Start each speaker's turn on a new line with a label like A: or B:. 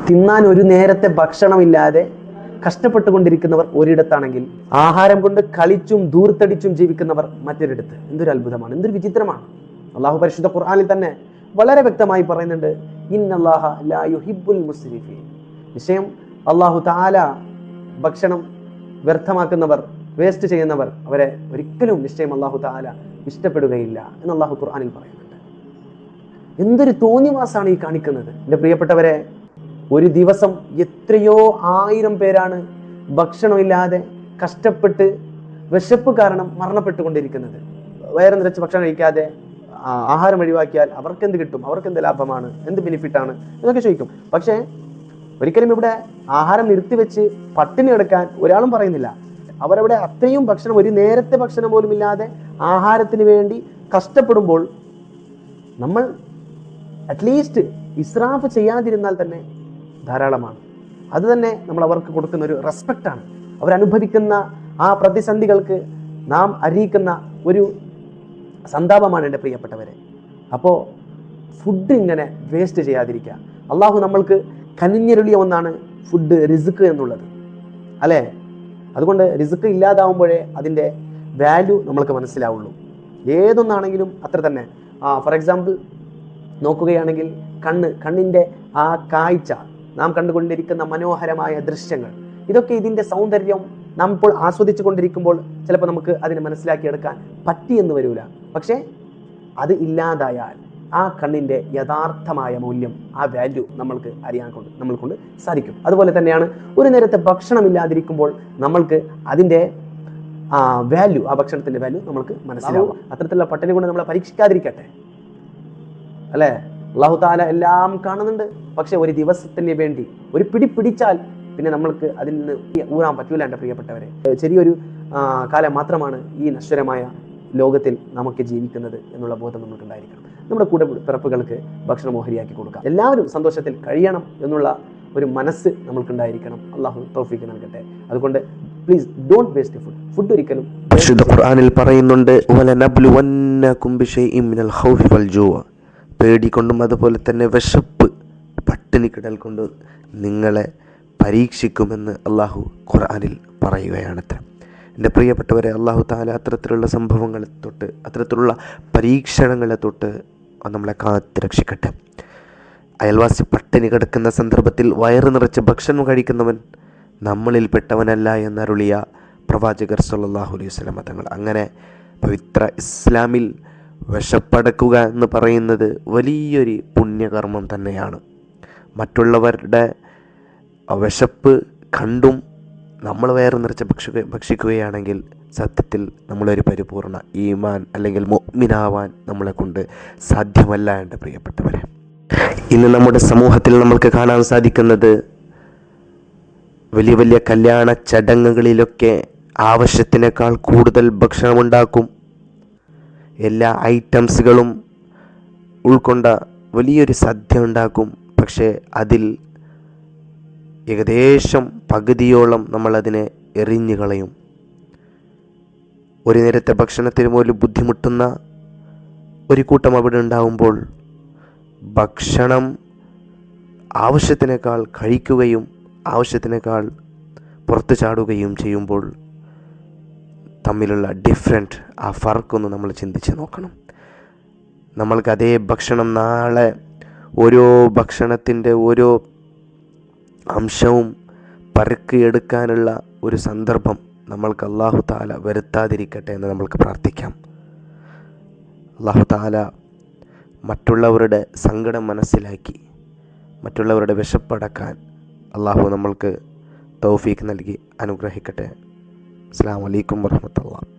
A: തിന്നാൻ ഒരു നേരത്തെ ഭക്ഷണമില്ലാതെ കഷ്ടപ്പെട്ടുകൊണ്ടിരിക്കുന്നവർ ഒരിടത്താണെങ്കിൽ ആഹാരം കൊണ്ട് കളിച്ചും ദൂർത്തടിച്ചും ജീവിക്കുന്നവർ മറ്റൊരിടത്ത്. എന്തൊരു അത്ഭുതമാണ്, എന്തൊരു വിചിത്രമാണ്. അള്ളാഹു പരിശുദ്ധ ഖുർആനിൽ തന്നെ വളരെ വ്യക്തമായി പറയുന്നുണ്ട്, ഇന്നല്ലാഹ ലാ യുഹിബ്ബുൽ മുസ്രിഫീൻ. നിശ്ചയം അള്ളാഹു തആല ഭക്ഷണം വ്യർത്ഥമാക്കുന്നവർ, വേസ്റ്റ് ചെയ്യുന്നവർ, അവരെ ഒരിക്കലും നിശ്ചയം അള്ളാഹു തആല ഇഷ്ടപ്പെടുകയില്ല എന്ന് അള്ളാഹു ഖുർആനിൽ പറയുന്നുണ്ട്. എന്തൊരു തോന്നിവാസാണ് ഈ കാണിക്കുന്നത്. എൻ്റെ പ്രിയപ്പെട്ടവരെ, ഒരു ദിവസം എത്രയോ 1000 പേരാണ് ഭക്ഷണമില്ലാതെ കഷ്ടപ്പെട്ട് വിശപ്പ് കാരണം മരണപ്പെട്ടുകൊണ്ടിരിക്കുന്നത്. വയറ് നിറച്ച് ഭക്ഷണം കഴിക്കാതെ ആഹാരം ഒഴിവാക്കിയാൽ അവർക്ക് എന്ത് കിട്ടും, അവർക്ക് എന്ത് ലാഭമാണ്, എന്ത് ബെനിഫിറ്റാണ് എന്നൊക്കെ ചോദിക്കും. പക്ഷേ ഒരിക്കലും ഇവിടെ ആഹാരം നിർത്തിവെച്ച് പട്ടിണി കിടക്കാൻ ഒരാളും പറയുന്നില്ല. അവരവിടെ അത്രയും ഭക്ഷണം, ഒരു നേരത്തെ ഭക്ഷണം പോലും ഇല്ലാതെ ആഹാരത്തിന് വേണ്ടി കഷ്ടപ്പെടുമ്പോൾ നമ്മൾ അറ്റ്ലീസ്റ്റ് ഇസ്രാഫ് ചെയ്യാതിരുന്നാൽ തന്നെ ധാരാളമാണ്. അത് തന്നെ നമ്മൾ അവർക്ക് കൊടുക്കുന്ന ഒരു റെസ്പെക്റ്റാണ്. അവരനുഭവിക്കുന്ന ആ പ്രതിസന്ധികൾക്ക് നാം അറിയിക്കുന്ന ഒരു സന്താപമാണ് എൻ്റെ പ്രിയപ്പെട്ടവരെ. അപ്പോൾ ഫുഡ് ഇങ്ങനെ വേസ്റ്റ് ചെയ്യാതിരിക്കുക. അള്ളാഹു നമ്മൾക്ക് കനിഞ്ഞരുളിയ ഒന്നാണ് ഫുഡ്, റിസ്ക് എന്നുള്ളത്, അല്ലേ? അതുകൊണ്ട് റിസ്ക് ഇല്ലാതാവുമ്പോഴേ അതിൻ്റെ വാല്യൂ നമ്മൾക്ക് മനസ്സിലാവുള്ളൂ. ഏതൊന്നാണെങ്കിലും അത്ര തന്നെ. ഫോർ എക്സാമ്പിൾ നോക്കുകയാണെങ്കിൽ കണ്ണിൻ്റെ ആ കാഴ്ച, നാം കണ്ടുകൊണ്ടിരിക്കുന്ന മനോഹരമായ ദൃശ്യങ്ങൾ, ഇതൊക്കെ ഇതിൻ്റെ സൗന്ദര്യം നാം ഇപ്പോൾ ആസ്വദിച്ചു കൊണ്ടിരിക്കുമ്പോൾ ചിലപ്പോൾ നമുക്ക് അതിനെ മനസ്സിലാക്കിയെടുക്കാൻ പറ്റിയെന്ന് വരില്ല. പക്ഷേ അത് ഇല്ലാതായാൽ ആ കണ്ണിൻ്റെ യഥാർത്ഥമായ മൂല്യം, ആ വാല്യൂ നമ്മൾക്ക് അറിയാൻ നമ്മൾക്കൊണ്ട് സാധിക്കും. അതുപോലെ തന്നെയാണ് ഒരു നേരത്തെ ഭക്ഷണം ഇല്ലാതിരിക്കുമ്പോൾ നമ്മൾക്ക് അതിൻ്റെ വാല്യൂ, ആ ഭക്ഷണത്തിൻ്റെ വാല്യൂ നമ്മൾക്ക് മനസ്സിലാവും. അത്തരത്തിലുള്ള പട്ടിണി കൊണ്ട് നമ്മളെ പരീക്ഷിക്കാതിരിക്കട്ടെ, അല്ലേ? അല്ലാഹു തആല എല്ലാം കാണുന്നുണ്ട്. പക്ഷെ ഒരു ദിവസത്തിന് വേണ്ടി ഒരു പിടി പിടിച്ചാൽ പിന്നെ നമ്മൾക്ക് അതിൽ നിന്ന് ഊറാൻ പറ്റൂല എൻ്റെ പ്രിയപ്പെട്ടവരെ. ചെറിയൊരു കാലം മാത്രമാണ് ഈ നശ്വരമായ ലോകത്തിൽ നമുക്ക് ജീവിക്കുന്നത് എന്നുള്ള ബോധം നമുക്കുണ്ടായിരിക്കണം. നമ്മുടെ കൂടെ പിറപ്പുകൾക്ക് ഭക്ഷണം ഓഹരിയാക്കി കൊടുക്കാം. എല്ലാവരും സന്തോഷത്തിൽ കഴിയണം എന്നുള്ള ഒരു മനസ്സ് നമ്മൾക്കുണ്ടായിരിക്കണം. അള്ളാഹു തൗഫീഖ് നൽകട്ടെ. അതുകൊണ്ട് പ്ലീസ് ഡോണ്ട് വേസ്റ്റ് ഫുഡ് ഒരിക്കലും.
B: പരിശുദ്ധ ഖുർആനിൽ പറയുന്നുണ്ട്, വലനബ്ലുവന്നകും ബിശൈഇൻ മിനൽ ഖൗഫി വൽ ജൂ'. പേടികൊണ്ടും അതുപോലെ തന്നെ വിശപ്പ്, പട്ടിണി കിടൽ കൊണ്ട് നിങ്ങളെ പരീക്ഷിക്കുമെന്ന് അള്ളാഹു ഖുർആനിൽ പറയുകയാണത്രേ. എൻ്റെ പ്രിയപ്പെട്ടവരെ, അള്ളാഹു തആല അത്തരത്തിലുള്ള സംഭവങ്ങളെ തൊട്ട്, അത്തരത്തിലുള്ള പരീക്ഷണങ്ങളെ തൊട്ട് നമ്മളെ കാത്ത് രക്ഷിക്കട്ടെ. അയൽവാസി പട്ടിണി കിടക്കുന്ന സന്ദർഭത്തിൽ വയറ് നിറച്ച് ഭക്ഷണം കഴിക്കുന്നവൻ നമ്മളിൽപ്പെട്ടവനല്ല എന്നരുളിയ പ്രവാചകർ സ്വല്ലല്ലാഹു അലൈഹി വസല്ലം തങ്ങൾ. അങ്ങനെ പവിത്ര ഇസ്ലാമിൽ വിശപ്പടക്കുക എന്ന് പറയുന്നത് വലിയൊരു പുണ്യകർമ്മം തന്നെയാണ്. മറ്റുള്ളവരുടെ വിശപ്പ് കണ്ടും നമ്മൾ വയറ് നിറച്ച് ഭക്ഷിക്കുകയാണെങ്കിൽ സത്യത്തിൽ നമ്മളൊരു പരിപൂർണ ഈമാൻ അല്ലെങ്കിൽ മുഅ്മിനാവാൻ നമ്മളെ കൊണ്ട് സാധ്യമല്ല എൻ്റെ പ്രിയപ്പെട്ടവരെ. ഇന്ന് നമ്മുടെ സമൂഹത്തിൽ നമ്മൾക്ക് കാണാൻ സാധിക്കുന്നത്, വലിയ വലിയ കല്യാണ ചടങ്ങുകളിലൊക്കെ ആവശ്യത്തിനേക്കാൾ കൂടുതൽ ഭക്ഷണമുണ്ടാക്കും. എല്ലാ ഐറ്റംസുകളും ഉൾക്കൊണ്ട വലിയൊരു സദ്യ ഉണ്ടാക്കും. പക്ഷേ അതിൽ ഏകദേശം പകുതിയോളം നമ്മളതിനെ എറിഞ്ഞു കളയും. ഒരു നേരത്തെ ഭക്ഷണത്തിന് പോലും ബുദ്ധിമുട്ടുന്ന ഒരു കൂട്ടം അവിടെ ഉണ്ടാവുമ്പോൾ ഭക്ഷണം ആവശ്യത്തിനേക്കാൾ കഴിക്കുകയും ആവശ്യത്തിനേക്കാൾ പുറത്തു ചാടുകയും ചെയ്യുമ്പോൾ തമ്മിലുള്ള ഡിഫറൻറ്റ്, ആ ഫർക്കൊന്ന് നമ്മൾ ചിന്തിച്ച് നോക്കണം. നമ്മൾക്ക് അതേ ഭക്ഷണം നാളെ ഓരോ ഭക്ഷണത്തിൻ്റെ ഓരോ അംശവും പറക്കിയെടുക്കാനുള്ള ഒരു സന്ദർഭം നമ്മൾക്ക് അല്ലാഹു തആല വരുത്താതിരിക്കട്ടെ എന്ന് നമ്മൾക്ക് പ്രാർത്ഥിക്കാം. അല്ലാഹു തആല മറ്റുള്ളവരുടെ സങ്കടം മനസ്സിലാക്കി മറ്റുള്ളവരുടെ വിശപ്പടക്കാൻ അല്ലാഹു നമ്മൾക്ക് തൗഫീഖ് നൽകി അനുഗ്രഹിക്കട്ടെ. അസ്സലാമു അലൈക്കും വറഹ്മത്തുള്ളാഹി.